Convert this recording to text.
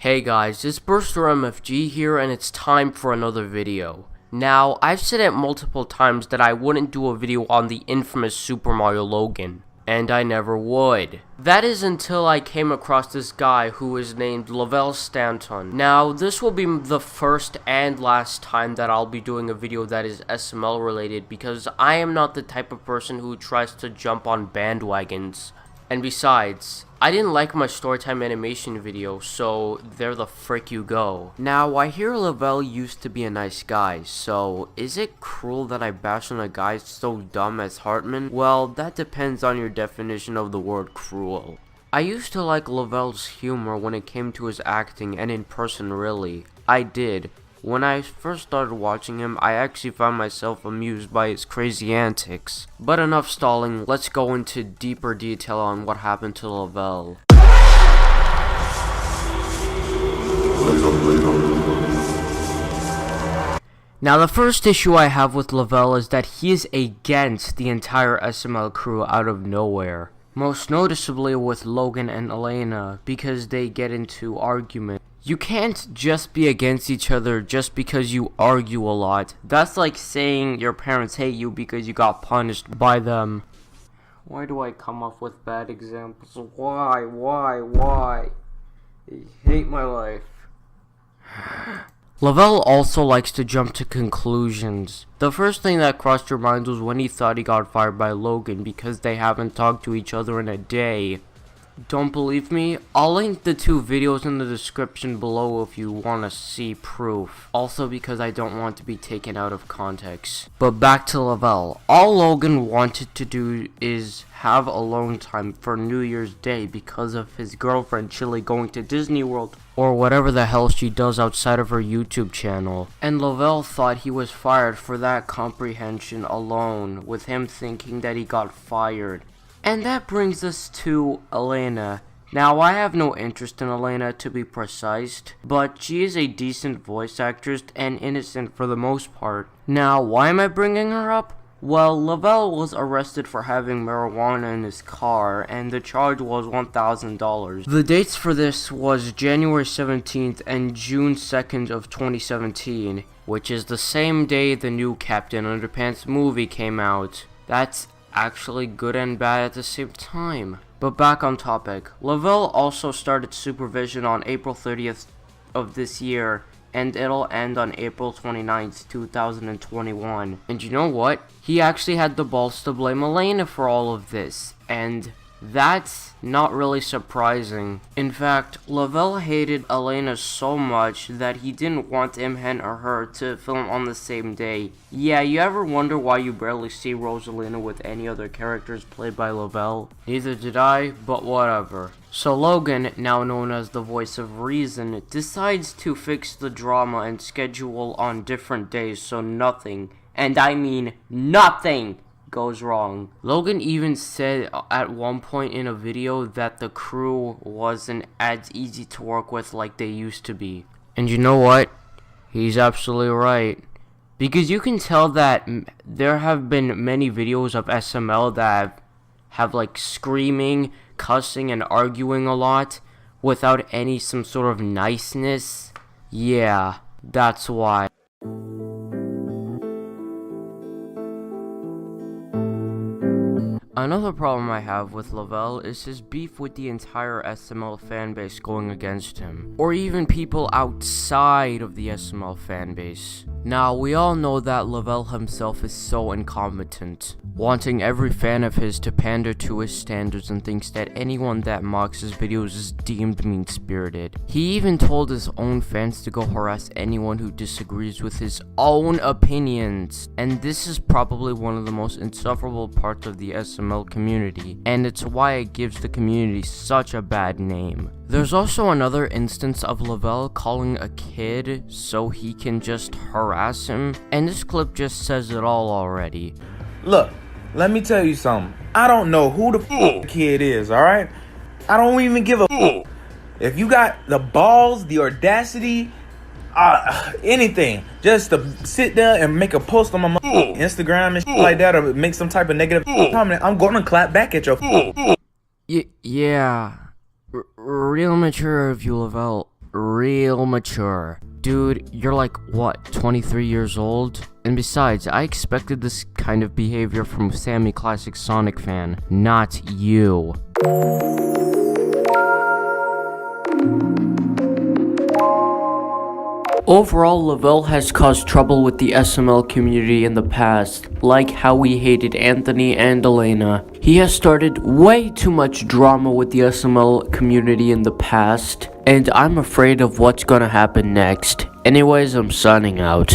Hey guys, it's Burster MFG here and it's time for another video. Now, I've said it multiple times that I wouldn't do a video on the infamous SuperMarioLogan, and I never would. That is until I came across this guy who is named Lovell Stanton. Now, this will be the first and last time that I'll be doing a video that is SML related because I am not the type of person who tries to jump on bandwagons. And besides, I didn't like my Storytime animation video, so there the frick you go. Now, I hear Lavelle used to be a nice guy, so is it cruel that I bash on a guy so dumb as Hartman? Well, that depends on your definition of the word cruel. I used to like Lavelle's humor when it came to his acting and in person really. I did. When I first started watching him, I actually found myself amused by his crazy antics. But enough stalling, let's go into deeper detail on what happened to Lavelle. Now, the first issue I have with Lavelle is that he is against the entire SML crew out of nowhere. Most noticeably with Logan and Elena, because they get into arguments. You can't just be against each other just because you argue a lot. That's like saying your parents hate you because you got punished by them. Why do I come up with bad examples? Why? I hate my life. Lavelle also likes to jump to conclusions. The first thing that crossed your mind was when he thought he got fired by Logan because they haven't talked to each other in a day. Don't believe me? I'll link the two videos in the description below if you want to see proof. Also because I don't want to be taken out of context. But back to Lavelle. All Logan wanted to do is have alone time for New Year's Day because of his girlfriend Chili going to Disney World or whatever the hell she does outside of her YouTube channel. And Lavelle thought he was fired for that comprehension alone, with him thinking that he got fired. And that brings us to Elena. Now, I have no interest in Elena to be precise, but she is a decent voice actress and innocent for the most part. Now, why am I bringing her up? Well, Lavelle was arrested for having marijuana in his car, and the charge was $1,000. The dates for this was January 17th and June 2nd of 2017, which is the same day the new Captain Underpants movie came out. That's actually good and bad at the same time. But back on topic, Lavelle also started supervision on April 30th of this year, and it'll end on April 29th, 2021. And you know what? He actually had the balls to blame Elena for all of this, and that's not really surprising. In fact, Lavelle hated Elena so much that he didn't want him and her to film on the same day. Yeah, you ever wonder why you barely see Rosalina with any other characters played by Lavelle? Neither did I, but whatever. So Logan, now known as the voice of reason, decides to fix the drama and schedule on different days so nothing, and I mean nothing, goes wrong. Logan even said at one point in a video that the crew wasn't as easy to work with like they used to be. And you know what? He's absolutely right. Because you can tell that there have been many videos of SML that have like screaming, cussing, and arguing a lot without some sort of niceness. Yeah, that's why. Another problem I have with Lavelle is his beef with the entire SML fanbase going against him, or even people outside of the SML fanbase. Now, we all know that Lavelle himself is so incompetent, wanting every fan of his to pander to his standards and thinks that anyone that mocks his videos is deemed mean-spirited. He even told his own fans to go harass anyone who disagrees with his own opinions. And this is probably one of the most insufferable parts of the SML community, and it's why it gives the community such a bad name. There's also another instance of Lavelle calling a kid so he can just harass him, and this clip just says it all already. Look, let me tell you something. I don't know who the kid is, alright? I don't even give a if you got the balls, the audacity, anything, just to sit there and make a post on my Instagram and shit like that, or make some type of negative comment, I'm gonna clap back at your yeah. Real mature of you, Lavelle. real mature. Dude, you're like, what, 23 years old? And besides, I expected this kind of behavior from Sammy Classic Sonic fan, not you. Overall, Lavelle has caused trouble with the SML community in the past, like how he hated Anthony and Elena. He has started way too much drama with the SML community in the past, and I'm afraid of what's gonna happen next. Anyways, I'm signing out.